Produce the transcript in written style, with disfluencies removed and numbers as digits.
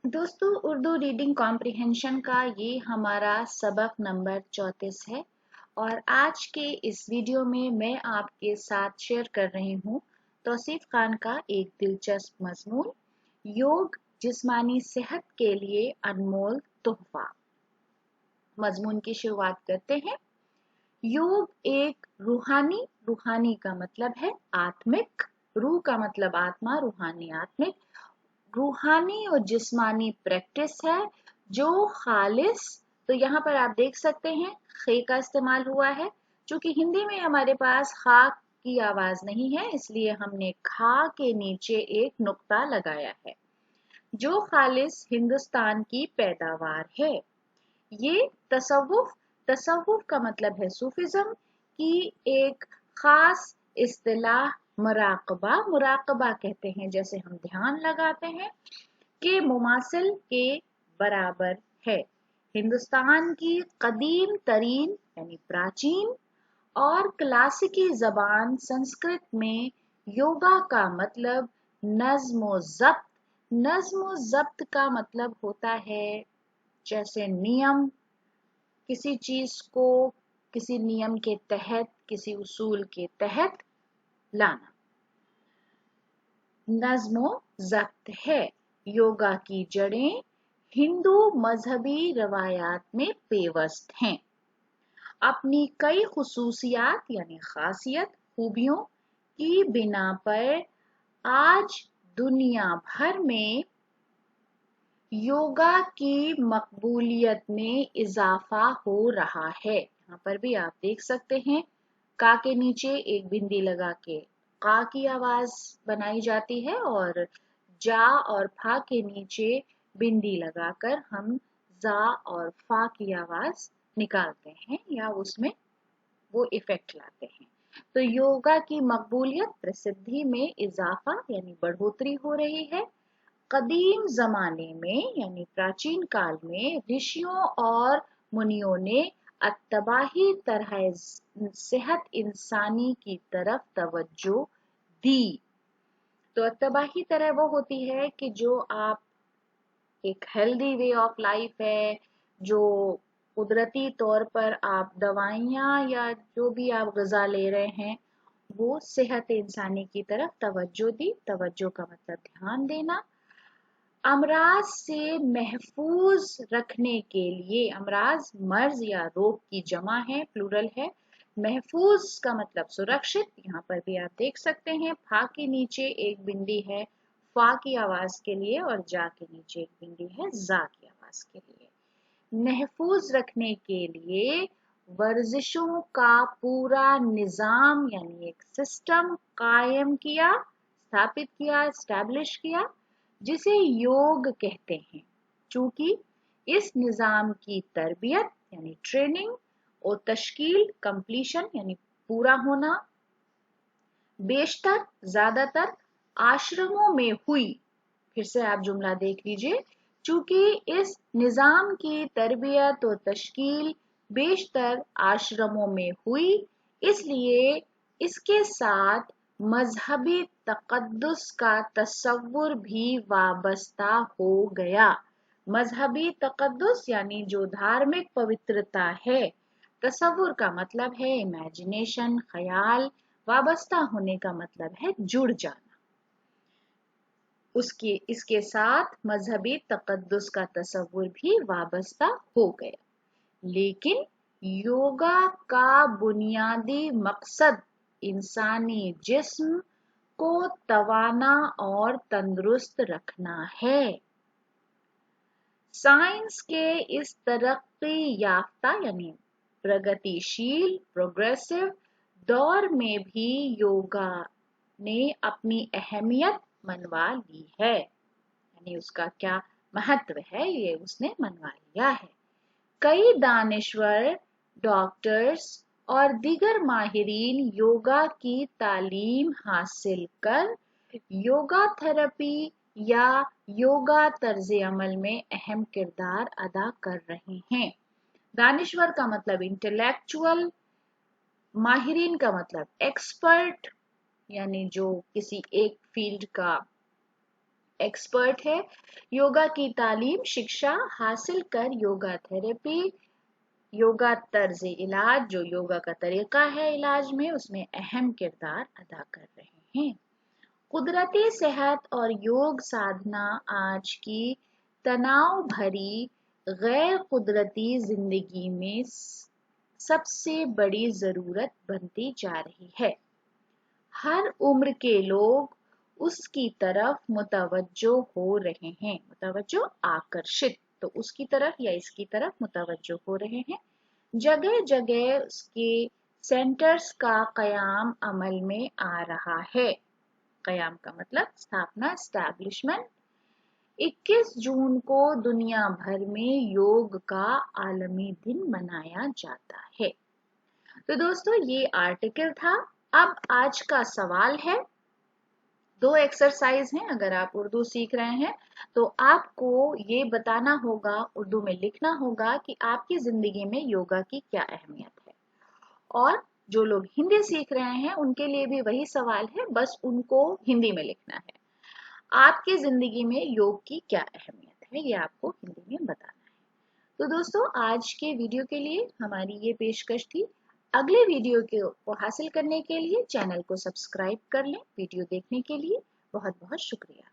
दोस्तों, Urdu reading comprehension का ये हमारा सबक नंबर 34 है और आज के इस वीडियो में मैं आपके साथ शेयर कर रही हूँ तौसीफ खान का एक दिलचस्प मजमून, योग जिस्मानी सेहत के लिए अनमोल तोहफा। मजमून की शुरुआत करते हैं। योग एक रूहानी का मतलब है आत्मिक, रूह का मतलब आत्मा, रूहानी आत्मिक, रूहानी और जिस्मानी प्रैक्टिस है जो खालिस। तो यहाँ पर आप देख सकते हैं खे का इस्तेमाल हुआ है। चूंकि हिंदी में हमारे पास खा की आवाज नहीं है, इसलिए हमने खा के नीचे एक नुक्ता लगाया है। जो खालिस हिंदुस्तान की पैदावार है। ये तसव्वुफ का मतलब है सूफिज्म की एक खास इस्तिलाह मुराकबा कहते हैं, जैसे हम ध्यान लगाते हैं, के मुमासिल के बराबर है। हिंदुस्तान की कदीम तरीन यानी प्राचीन और क्लासिकी जबान संस्कृत में योगा का मतलब नज्म ज़ब्त का मतलब होता है जैसे नियम, किसी चीज को किसी नियम के तहत, किसी उसूल के तहत लाना, नज्मो ज़ब्त है। योगा की जड़ें हिंदू मजहबी रवायात में पेवस्त हैं। अपनी कई खुसूसियात यानी खासियत खूबियों की बिना पर आज दुनिया भर में योगा की मकबूलियत में इजाफा हो रहा है। यहाँ पर भी आप देख सकते हैं का के नीचे एक बिंदी लगा के का की आवाज बनाई जाती है और जा और फा के नीचे बिंदी लगाकर हम जा और फा की आवाज निकालते हैं या उसमें वो इफेक्ट लाते हैं। तो योगा की मकबूलियत, प्रसिद्धि में इजाफा यानी बढ़ोतरी हो रही है। कदीम जमाने में यानी प्राचीन काल में ऋषियों और मुनियों ने अत्तबाही तरह सेहत इंसानी की तरफ तवज्जो दी। तो अत्तबाही तरह वो होती है कि जो आप एक हेल्दी वे ऑफ लाइफ है, जो कुदरती तौर पर आप दवाइयाँ या जो भी आप ग़िज़ा ले रहे हैं, वो सेहत इंसानी की तरफ तवज्जो दी। तवज्जो का मतलब ध्यान देना। अमराज से महफूज रखने के लिए, अमराज मर्ज या रोग की जमा है, प्लूरल है। महफूज का मतलब सुरक्षित। यहाँ पर भी आप देख सकते हैं फा के नीचे एक बिंदी है फा की आवाज के लिए और जा के नीचे एक बिंदी है जा की आवाज के लिए। महफूज रखने के लिए वर्जिशों का पूरा निजाम यानी एक सिस्टम कायम किया, स्थापित किया, एस्टैब्लिश किया, जिसे योग कहते हैं। चूंकि इस निजाम की तरबियत यानी ट्रेनिंग और तश्कील कंप्लीशन यानी पूरा होना बेशतर ज्यादातर आश्रमों में हुई। फिर से आप जुमला देख लीजिए। चूंकि इस निजाम की तरबियत और तश्कील बेशतर आश्रमों में हुई, इसलिए इसके साथ मजहबी तकद्दुस का तस्वुर भी वाबस्ता हो गया। मजहबी तकद्दुस यानी जो धार्मिक पवित्रता है। तस्वुर का मतलब है इमेजिनेशन, ख्याल। वाबस्ता होने का मतलब है जुड़ जाना। इसके साथ मजहबी तकद्दुस का तस्वुर भी वाबस्ता हो गया। लेकिन योगा का बुनियादी मकसद इंसानी जिस्म को तवाना और तंदुरुस्त रखना है। साइंस के इस तरक्की याफ्ता यानी प्रगतिशील प्रोग्रेसिव दौर में भी योगा ने अपनी अहमियत मनवा ली है, यानी उसका क्या महत्व है ये उसने मनवा लिया है। कई दानिश्वर, डॉक्टर्स और दीगर माहिरीन योगा की तालीम हासिल कर योगा थेरेपी या योगा तर्ज अमल में अहम किरदार अदा कर रहे हैं। दानिश्वर का मतलब इंटेलेक्चुअल, माहिरीन का मतलब एक्सपर्ट, यानी जो किसी एक फील्ड का एक्सपर्ट है। योगा की तालीम शिक्षा हासिल कर योगा थेरेपी, योगा तर्ज इलाज, जो योगा का तरीका है इलाज में, उसमें अहम किरदार अदा कर रहे हैं। कुदरती सेहत और योग साधना आज की तनाव भरी गैर कुदरती जिंदगी में सबसे बड़ी जरूरत बनती जा रही है। हर उम्र के लोग उसकी तरफ मुतवज्जो हो रहे हैं, मुतवज्जो आकर्षित, तो उसकी तरफ या इसकी तरफ मुतवज्जो हो रहे हैं। जगह जगह उसके सेंटर्स का कयाम अमल में आ रहा है। कयाम का मतलब स्थापना, एस्टैब्लिशमेंट। 21 जून को दुनिया भर में योग का आलमी दिन मनाया जाता है। तो दोस्तों ये आर्टिकल था। अब आज का सवाल है, 2 एक्सरसाइज हैं। अगर आप उर्दू सीख रहे हैं तो आपको ये बताना होगा, उर्दू में लिखना होगा कि आपकी जिंदगी में योगा की क्या अहमियत है। और जो लोग हिंदी सीख रहे हैं उनके लिए भी वही सवाल है, बस उनको हिंदी में लिखना है। आपकी जिंदगी में योग की क्या अहमियत है, ये आपको हिंदी में बताना है। तो दोस्तों आज के वीडियो के लिए हमारी ये पेशकश थी। अगले वीडियो को हासिल करने के लिए चैनल को सब्सक्राइब कर लें। वीडियो देखने के लिए बहुत बहुत शुक्रिया।